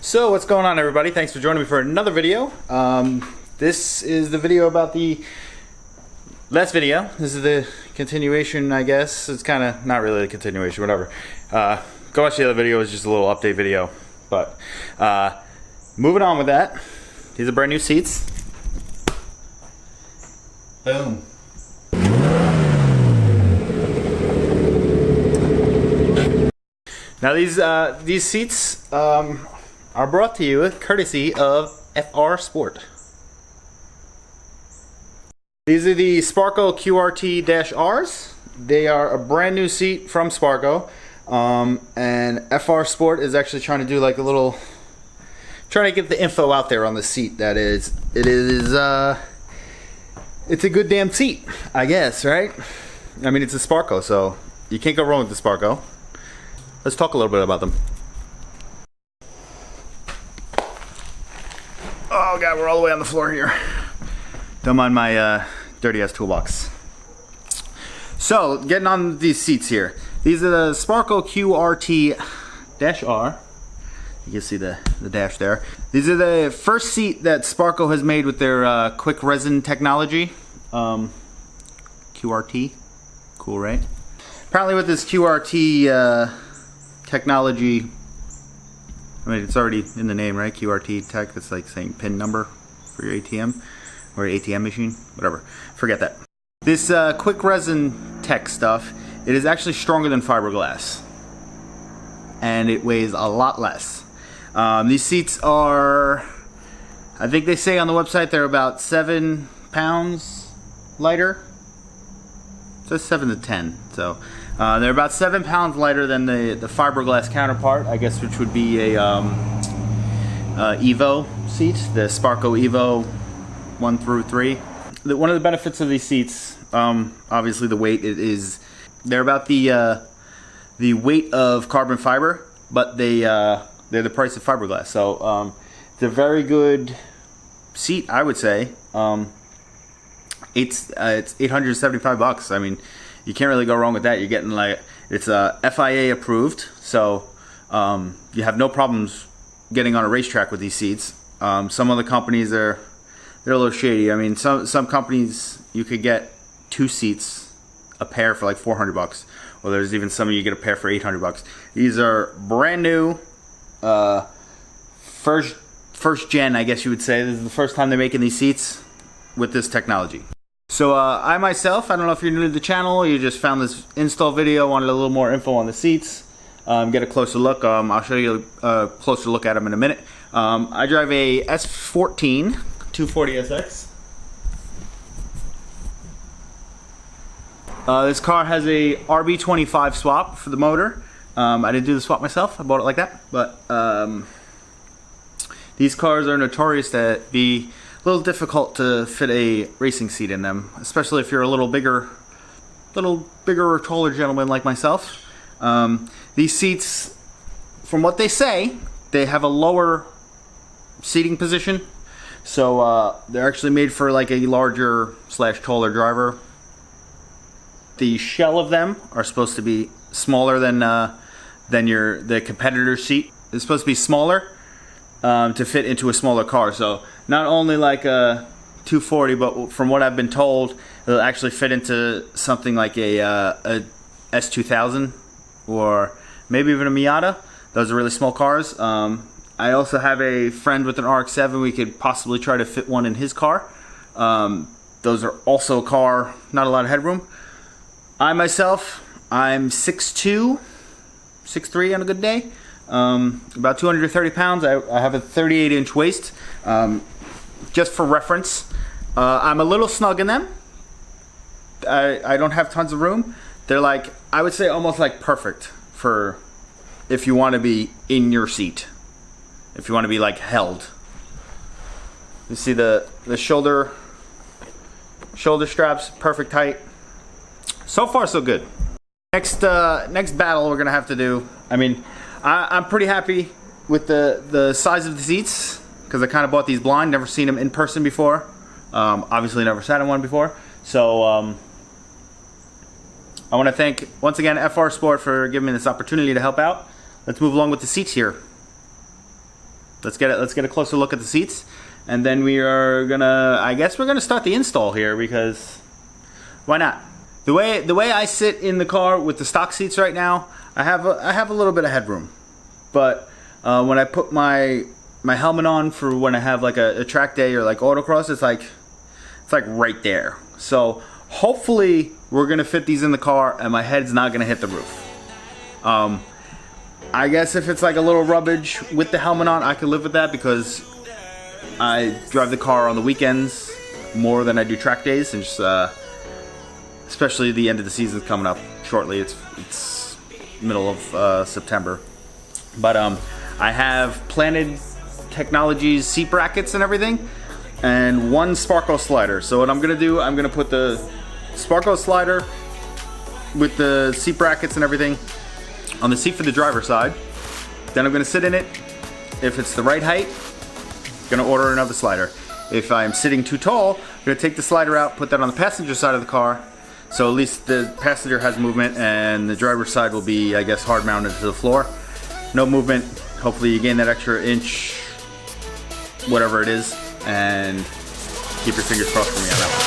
So what's going on, everybody? Thanks for joining me for another video. This is the video about the last video. This is the continuation, I guess. It's kind of not really a continuation, whatever. Go watch the other video. It's just a little update video. But moving on with that, these are brand new seats. Boom. Now these seats are brought to you courtesy of FR Sport. These are the Sparco QRT-Rs. They are a brand new seat from Sparco, and FR Sport is actually trying to do like a little, trying to get the info out there on the seat. That is, it's a good damn seat, I guess, right? I mean, it's a Sparco, so you can't go wrong with the Sparco. Let's talk a little bit about them. Oh god, we're all the way on the floor here. Don't mind my dirty ass toolbox. So, getting on these seats here. These are the Sparco QRT-R. You can see the dash there. These are the first seat that Sparco has made with their quick resin technology. QRT. Cool, right? Apparently with this QRT technology, I mean, it's already in the name, right? QRT tech. It's like saying pin number for your ATM or ATM machine, whatever. Forget that. This quick resin tech stuff, it is actually stronger than fiberglass, and it weighs a lot less. These seats are, I think they say on the website they're about 7 pounds lighter. It says 7 to 10, so they're about 7 pounds lighter than the fiberglass counterpart, I guess, which would be a Evo seat, the Sparco Evo 1 through 3. One of the benefits of these seats, obviously the weight, they're about the weight of carbon fiber, but they're the price of fiberglass. So it's a very good seat, I would say. It's $875. I mean, you can't really go wrong with that. You're getting like, it's FIA approved, so you have no problems getting on a racetrack with these seats. Some other companies they're a little shady. I mean, some companies you could get 2 seats a pair for like $400, or there's even some you get a pair for $800. These are brand new, first gen, I guess you would say. This is the first time they're making these seats with this technology. So I myself, I don't know if you're new to the channel, you just found this install video, wanted a little more info on the seats, get a closer look. I'll show you a closer look at them in a minute. I drive a s14 240SX. This car has a RB25 swap for the motor. I didn't do the swap myself, I bought it like that, but these cars are notorious to be a little difficult to fit a racing seat in them, especially if you're a little bigger or taller gentleman like myself. These seats, from what they say, they have a lower seating position, so they're actually made for like a larger / taller driver. The shell of them are supposed to be smaller than the competitor's seat. It's supposed to be smaller to fit into a smaller car. So not only like a 240, but from what I've been told, it'll actually fit into something like a S2000 or maybe even a Miata. Those are really small cars. I also have a friend with an RX-7. We could possibly try to fit one in his car. Those are also a car, not a lot of headroom. I myself, I'm 6'2", 6'3" on a good day. About 230 pounds. I have a 38-inch waist. Just for reference, I'm a little snug in them. I don't have tons of room. They're like, I would say almost like perfect for if you want to be in your seat. If you want to be like held. You see the shoulder straps, perfect height. So far so good. Next battle we're gonna have to do. I mean, I'm pretty happy with the size of the seats, because I kind of bought these blind, never seen them in person before. Obviously never sat in one before. So I want to thank once again FR Sport for giving me this opportunity to help out. Let's move along with the seats here. let's get a closer look at the seats, and then we are gonna, I guess we're gonna start the install here, because why not? The way I sit in the car with the stock seats right now, I have a little bit of headroom, but when I put my helmet on for when I have like a track day or like autocross, it's like right there. So hopefully we're gonna fit these in the car and my head's not gonna hit the roof. I guess if it's like a little rubbage with the helmet on, I could live with that, because I drive the car on the weekends more than I do track days, and just especially the end of the season's coming up shortly. It's middle of September, but I have Planet Technologies seat brackets and everything, and one Sparco slider. So what I'm gonna do, I'm gonna put the Sparco slider with the seat brackets and everything on the seat for the driver's side. Then I'm gonna sit in it. If it's the right height, I'm gonna order another slider. If I'm sitting too tall, I'm gonna take the slider out, put that on the passenger side of the car, so at least the passenger has movement, and the driver's side will be, I guess, hard mounted to the floor. No movement. Hopefully you gain that extra inch, whatever it is, and keep your fingers crossed for me on that one.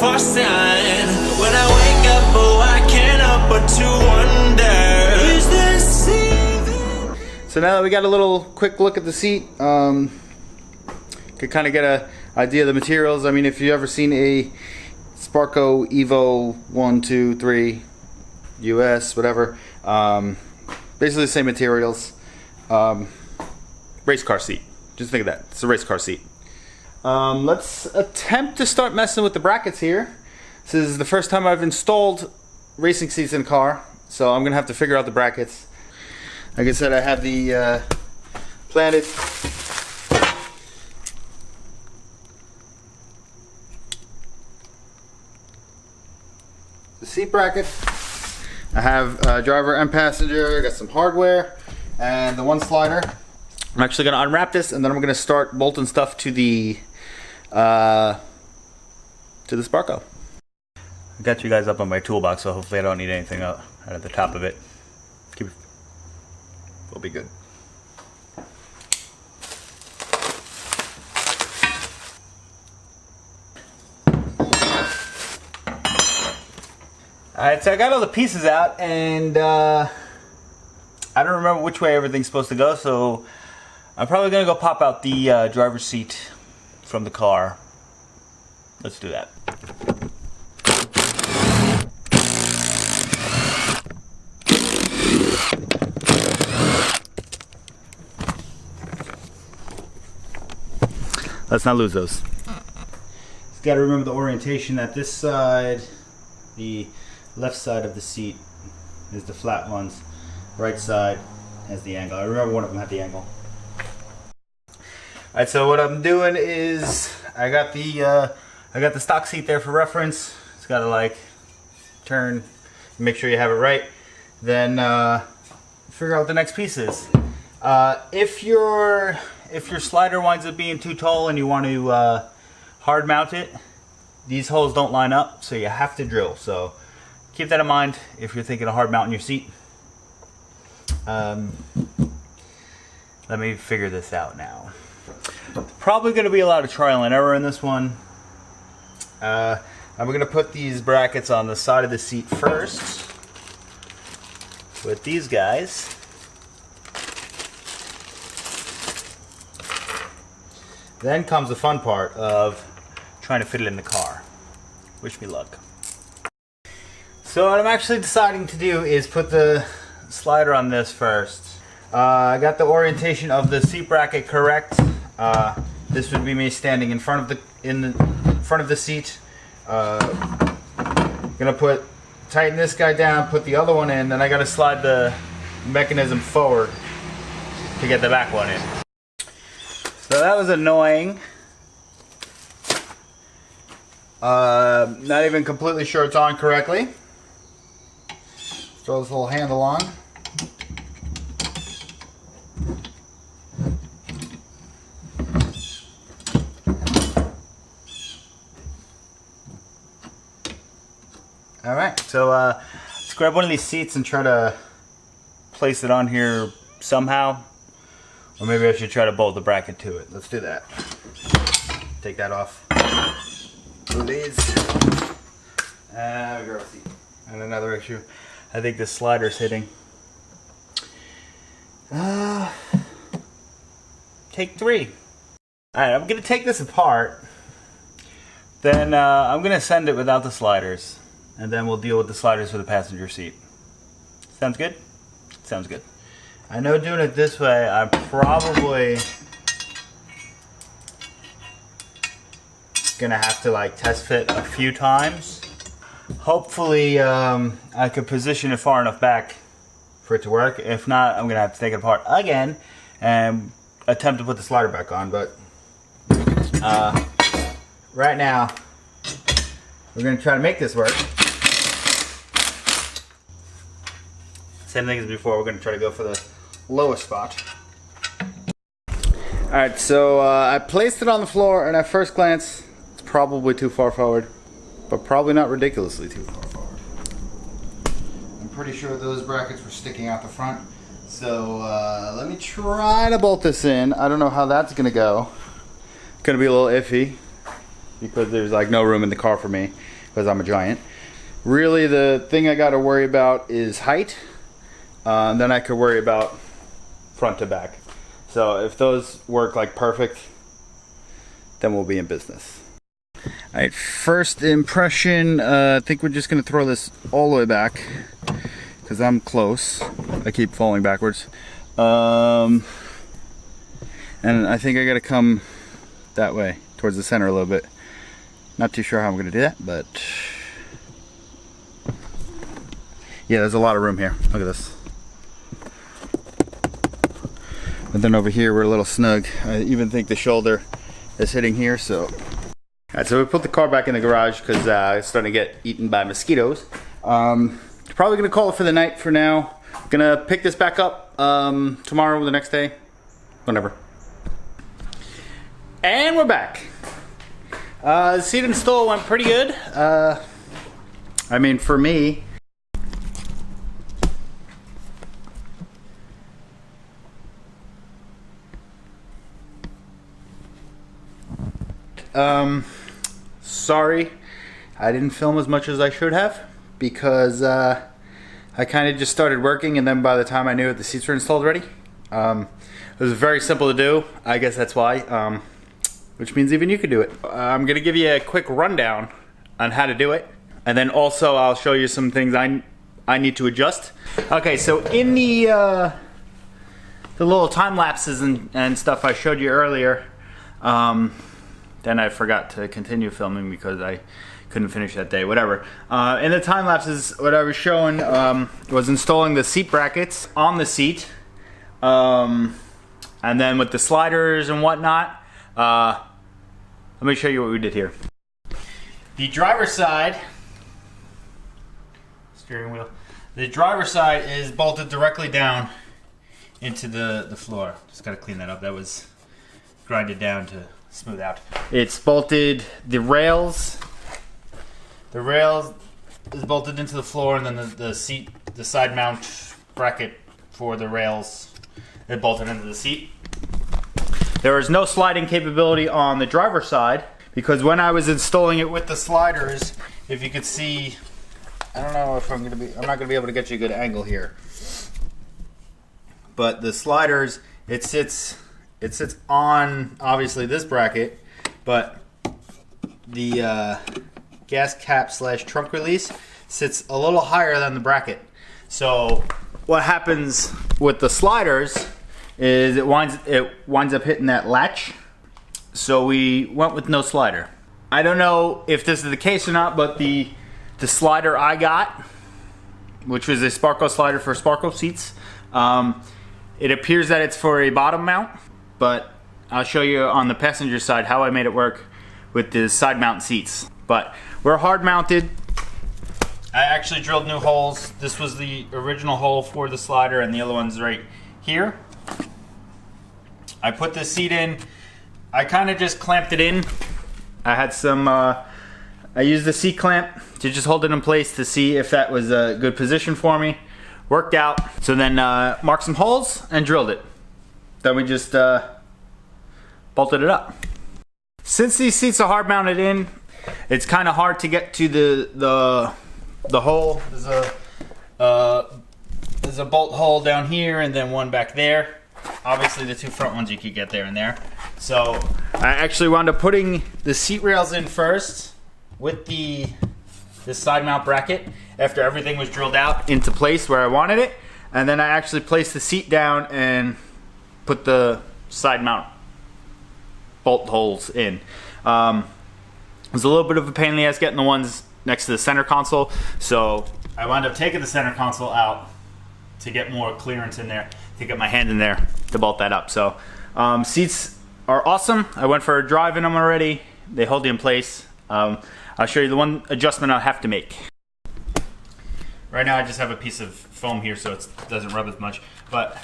For sign. When I wake up, oh, I can't help but to wonder, is this even? So now that we got a little quick look at the seat, could kind of get an idea of the materials. I mean, if you've ever seen a Sparco Evo 1, 2, 3 US, whatever, basically the same materials. Race car seat. Just think of that. It's a race car seat. Let's attempt to start messing with the brackets here. This is the first time I've installed racing seats in a car, so I'm gonna have to figure out the brackets. Like I said, I have the Planet seat bracket. I have driver and passenger. I got some hardware and the one slider. I'm actually gonna unwrap this, and then I'm gonna start bolting stuff to the Sparco. I got you guys up on my toolbox, so hopefully I don't need anything out at the top of it. We'll be good. Alright, so I got all the pieces out, and I don't remember which way everything's supposed to go, so I'm probably going to go pop out the driver's seat from the car. Let's do that. Let's not lose those. Just got to remember the orientation, that this side, the left side of the seat, is the flat ones. Right side has the angle. I remember one of them had the angle. Alright, so what I'm doing is I got the stock seat there for reference. It's got to like turn, make sure you have it right. Then figure out what the next piece is. If your slider winds up being too tall and you want to hard mount it, these holes don't line up, so you have to drill. So keep that in mind if you're thinking of hard mounting your seat. Let me figure this out now. Probably going to be a lot of trial and error in this one. I'm going to put these brackets on the side of the seat first with these guys. Then comes the fun part of trying to fit it in the car. Wish me luck. So what I'm actually deciding to do is put the slider on this first. I got the orientation of the seat bracket correct. This would be me standing in front of the seat. Gonna put tighten this guy down, put the other one in, then I gotta slide the mechanism forward to get the back one in. So that was annoying. Not even completely sure it's on correctly. Throw this little handle on. Alright, so let's grab one of these seats and try to place it on here somehow. Or maybe I should try to bolt the bracket to it. Let's do that. Take that off. Move these. And we grab a seat. And another issue. I think this slider's hitting. Take 3. Alright, I'm going to take this apart. Then I'm going to send it without the sliders. And then we'll deal with the sliders for the passenger seat. Sounds good? Sounds good. I know doing it this way, I'm probably gonna have to like test fit a few times. Hopefully I could position it far enough back for it to work. If not, I'm gonna have to take it apart again and attempt to put the slider back on. But right now, we're gonna try to make this work. Same thing as before, we're going to try to go for the lowest spot. Alright, so I placed it on the floor, and at first glance, it's probably too far forward, but probably not ridiculously too far forward. I'm pretty sure those brackets were sticking out the front, so let me try to bolt this in. I don't know how that's going to go. It's going to be a little iffy, because there's like no room in the car for me, because I'm a giant. Really, the thing I got to worry about is height. Then I could worry about front to back. So if those work like perfect, then we'll be in business. Alright, first impression, I think we're just going to throw this all the way back because I'm close. I keep falling backwards. And I think I got to come that way, towards the center a little bit. Not too sure how I'm going to do that, but yeah, there's a lot of room here. Look at this. And then over here we're a little snug. I even think the shoulder is hitting here. So, alright, so we put the car back in the garage because it's starting to get eaten by mosquitoes. Probably gonna call it for the night for now. Gonna pick this back up tomorrow or the next day, whenever. And we're back. The seat install went pretty good. I mean, for me. Sorry, I didn't film as much as I should have because I kind of just started working, and then by the time I knew it, the seats were installed already. It was very simple to do. I guess that's why, which means even you could do it. I'm gonna give you a quick rundown on how to do it, and then also I'll show you some things I need to adjust. Okay, so in the little time lapses and stuff I showed you earlier, then I forgot to continue filming because I couldn't finish that day, whatever. In the time lapses, what I was showing was installing the seat brackets on the seat. And then with the sliders and whatnot, let me show you what we did here. The driver's side, steering wheel, the driver's side is bolted directly down into the floor. Just gotta clean that up. That was grinded down to smooth out. It's bolted, the rails is bolted into the floor, and then the seat, the side mount bracket for the rails is bolted into the seat. There is no sliding capability on the driver's side because when I was installing it with the sliders, if you could see, I don't know if I'm not gonna be able to get you a good angle here, but the sliders, it sits on, obviously, this bracket, but the gas cap / trunk release sits a little higher than the bracket. So what happens with the sliders is it winds up hitting that latch. So we went with no slider. I don't know if this is the case or not, but the slider I got which was a Sparco slider for Sparco seats. It appears that it's for a bottom mount, but I'll show you on the passenger side how I made it work with the side mount seats. But we're hard mounted. I actually drilled new holes. This was the original hole for the slider, and the other one's right here. I put the seat in. I kind of just clamped it in. I had some, I used the seat clamp to just hold it in place to see if that was a good position for me. Worked out. So then marked some holes and drilled it. Then we just bolted it up. Since these seats are hard mounted in, it's kind of hard to get to the hole. There's a bolt hole down here and then one back there. Obviously the two front ones you could get there and there. So I actually wound up putting the seat rails in first with the side mount bracket after everything was drilled out into place where I wanted it. And then I actually placed the seat down and put the side mount bolt holes in. It was a little bit of a pain in the ass getting the ones next to the center console. So I wound up taking the center console out to get more clearance in there, to get my hand in there to bolt that up. So seats are awesome. I went for a drive in them already. They hold you in place. I'll show you the one adjustment I'll have to make. Right now I just have a piece of foam here so it doesn't rub as much. But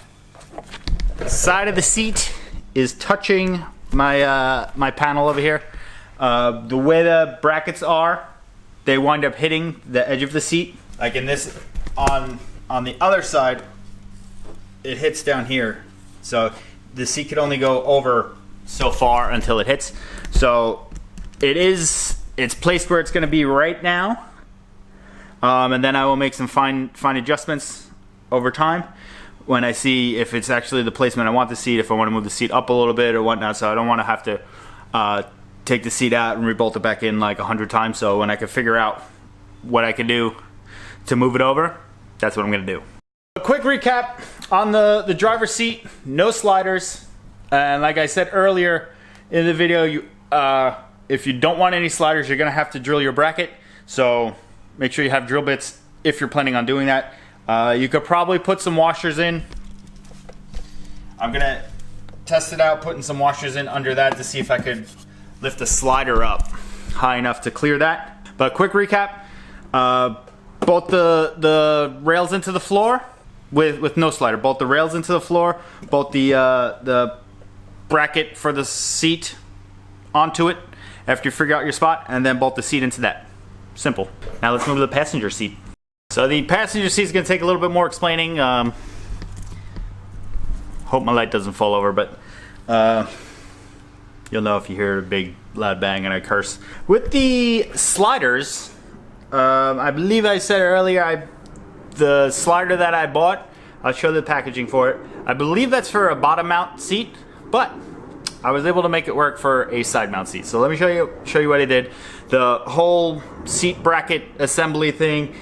the side of the seat is touching my my panel over here. The way the brackets are, they wind up hitting the edge of the seat. Like in this, on the other side, it hits down here. So the seat could only go over so far until it hits. So it's placed where it's going to be right now. And then I will make some fine adjustments over time when I see if it's actually the placement I want the seat, if I want to move the seat up a little bit or whatnot. So I don't want to have to take the seat out and rebolt it back in like 100 times. So when I can figure out what I can do to move it over, that's what I'm going to do. A quick recap on the driver's seat, no sliders. And like I said earlier in the video, if you don't want any sliders, you're going to have to drill your bracket. So make sure you have drill bits if you're planning on doing that. You could probably put some washers in. I'm going to test it out, putting some washers in under that to see if I could lift the slider up high enough to clear that. But quick recap, bolt the rails into the floor with no slider. Bolt the rails into the floor, bolt the bracket for the seat onto it after you figure out your spot, and then bolt the seat into that. Simple. Now let's move to the passenger seat. So the passenger seat is going to take a little bit more explaining. Hope my light doesn't fall over, but you'll know if you hear a big loud bang and I curse. With the sliders, I believe I said earlier, the slider that I bought, I'll show the packaging for it. I believe that's for a bottom mount seat, but I was able to make it work for a side mount seat. So let me show you what I did. The whole seat bracket assembly thing,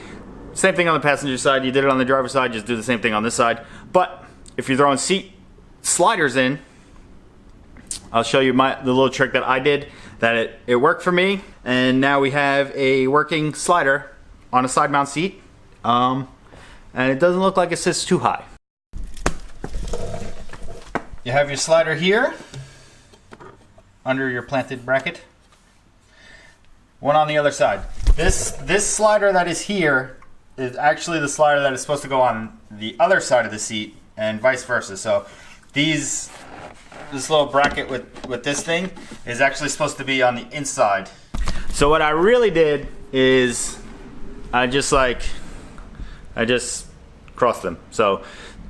same thing on the passenger side. You did it on the driver's side, just do the same thing on this side. But if you're throwing seat sliders in, I'll show you the little trick that I did, that it worked for me. And now we have a working slider on a side mount seat. And it doesn't look like it sits too high. You have your slider here under your planted bracket. One on the other side. This slider that is here is actually the slider that is supposed to go on the other side of the seat, and vice versa. So this little bracket with this thing is actually supposed to be on the inside. So what I really did is I just crossed them. So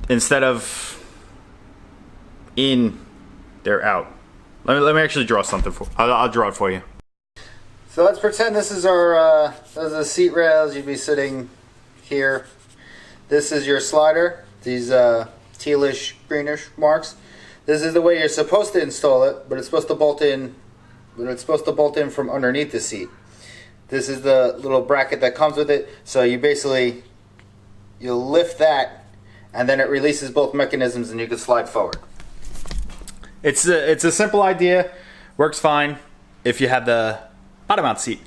instead of in, they're out. Let me actually draw something for. I'll draw it for you. So let's pretend this is our those are the seat rails. You'd be sitting here. This is your slider. These tealish, greenish marks. This is the way you're supposed to install it, but it's supposed to bolt in. But it's supposed to bolt in from underneath the seat. This is the little bracket that comes with it. So you lift that, and then it releases both mechanisms, and you can slide forward. It's a simple idea, works fine if you have the bottom mount seat.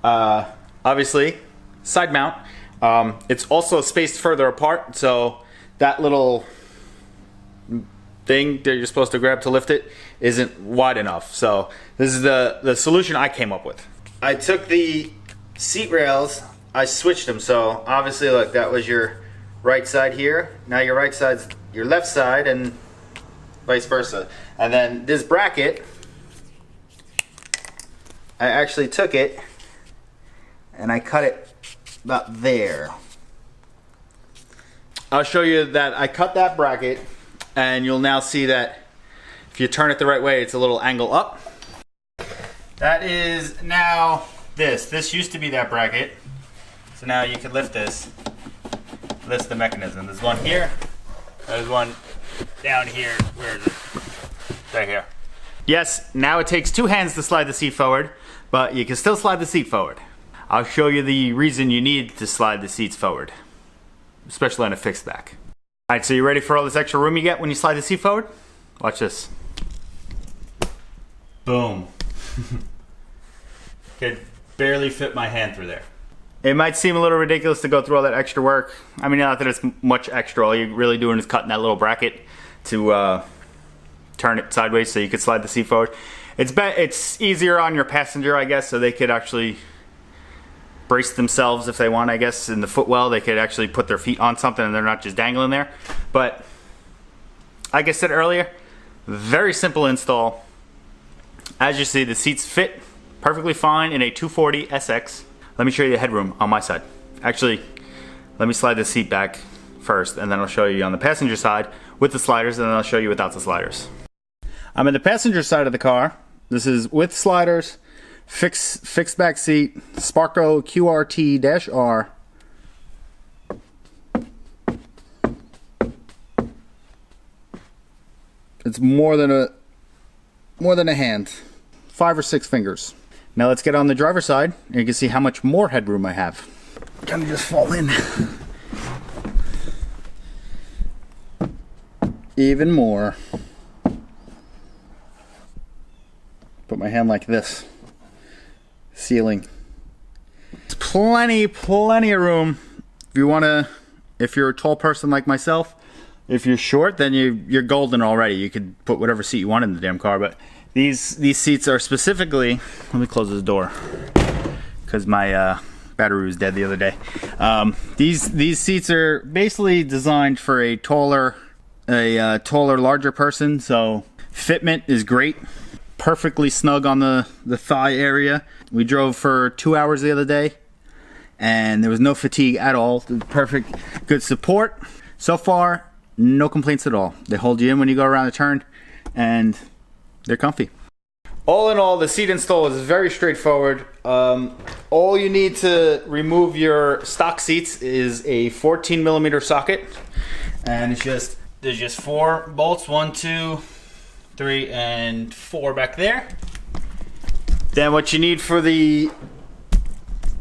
Obviously, side mount. It's also spaced further apart, so that little thing that you're supposed to grab to lift it isn't wide enough. So this is the solution I came up with. I took the seat rails, I switched them, so obviously look, that was your right side here. Now your right side's your left side and vice versa. And then this bracket, I actually took it and I cut it about there. I'll show you that I cut that bracket, and you'll now see that if you turn it the right way, it's a little angle up. That is now this. This used to be that bracket. So now you can lift this. Lifts the mechanism. There's one here. There's one down here. Where is it? Right here. Yes, now it takes two hands to slide the seat forward, but you can still slide the seat forward. I'll show you the reason you need to slide the seats forward, especially on a fixed back. All right, so you ready for all this extra room you get when you slide the seat forward? Watch this. Boom. Could barely fit my hand through there. It might seem a little ridiculous to go through all that extra work. I mean, not that it's much extra. All you're really doing is cutting that little bracket to turn it sideways so you could slide the seat forward. It's easier on your passenger, I guess, so they could actually brace themselves if they want, I guess, in the footwell. They could actually put their feet on something and they're not just dangling there. But like I said earlier, very simple install. As you see, the seats fit perfectly fine in a 240 SX. Let me show you the headroom on my side. Actually, let me slide the seat back first, and then I'll show you on the passenger side with the sliders, and then I'll show you without the sliders. I'm in the passenger side of the car. This is with sliders. Fixed back seat, Sparco QRT-R. It's more than a hand, 5 or 6 fingers. Now let's get on the driver's side, and you can see how much more headroom I have. Kind of just fall in. Even more. Put my hand like this. Ceiling. It's plenty of room. If you're a tall person like myself, if you're short, then you're golden already. You could put whatever seat you want in the damn car, but these seats are specifically, let me close this door because my battery was dead the other day. These seats are basically designed for a taller, larger person, so fitment is great. Perfectly snug on the thigh area. We drove for 2 hours the other day and there was no fatigue at all. Perfect, good support. So far, no complaints at all. They hold you in when you go around the turn and they're comfy. All in all, the seat install is very straightforward. All you need to remove your stock seats is a 14mm socket, and there's just 4 bolts, 1, 2, 3, and 4 back there. Then what you need for the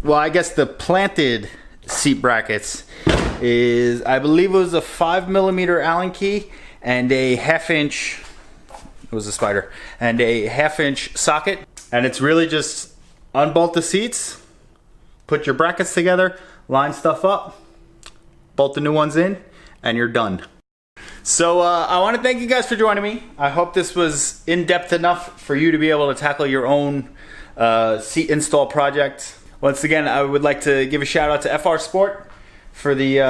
planted seat brackets is, I believe it was a 5mm Allen key and a 1/2 inch, it was a spider, and a 1/2 inch socket. And it's really just unbolt the seats, put your brackets together, line stuff up, bolt the new ones in, and you're done. So I want to thank you guys for joining me. I hope this was in-depth enough for you to be able to tackle your own seat install project. Once again, I would like to give a shout out to FR Sport for the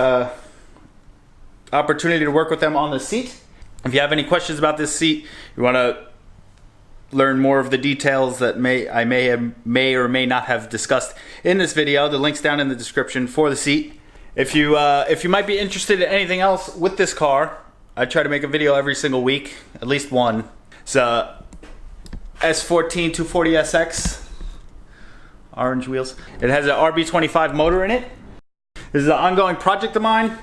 opportunity to work with them on the seat. If you have any questions about this seat, you want to learn more of the details that I may or may not have discussed in this video, the link's down in the description for the seat. If you might be interested in anything else with this car, I try to make a video every single week, at least one. It's a s14 240 SX, orange wheels. It has an RB25 motor in it. This is an ongoing project of mine.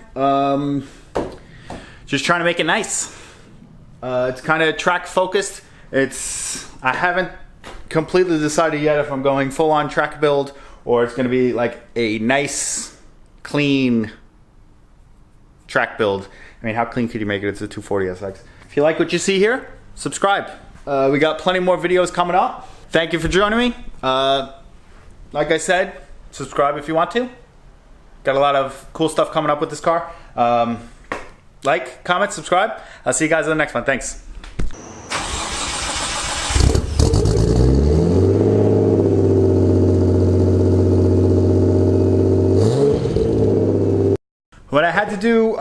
Just trying to make it nice. It's kind of track focused. I haven't completely decided yet if I'm going full on track build or it's going to be like a nice, clean track build. I mean, how clean could you make it? It's a 240 SX. If you like what you see here, subscribe. We got plenty more videos coming up. Thank you for joining me. Like I said, subscribe if you want to. Got a lot of cool stuff coming up with this car. Like, comment, subscribe. I'll see you guys in the next one. Thanks. What I had to do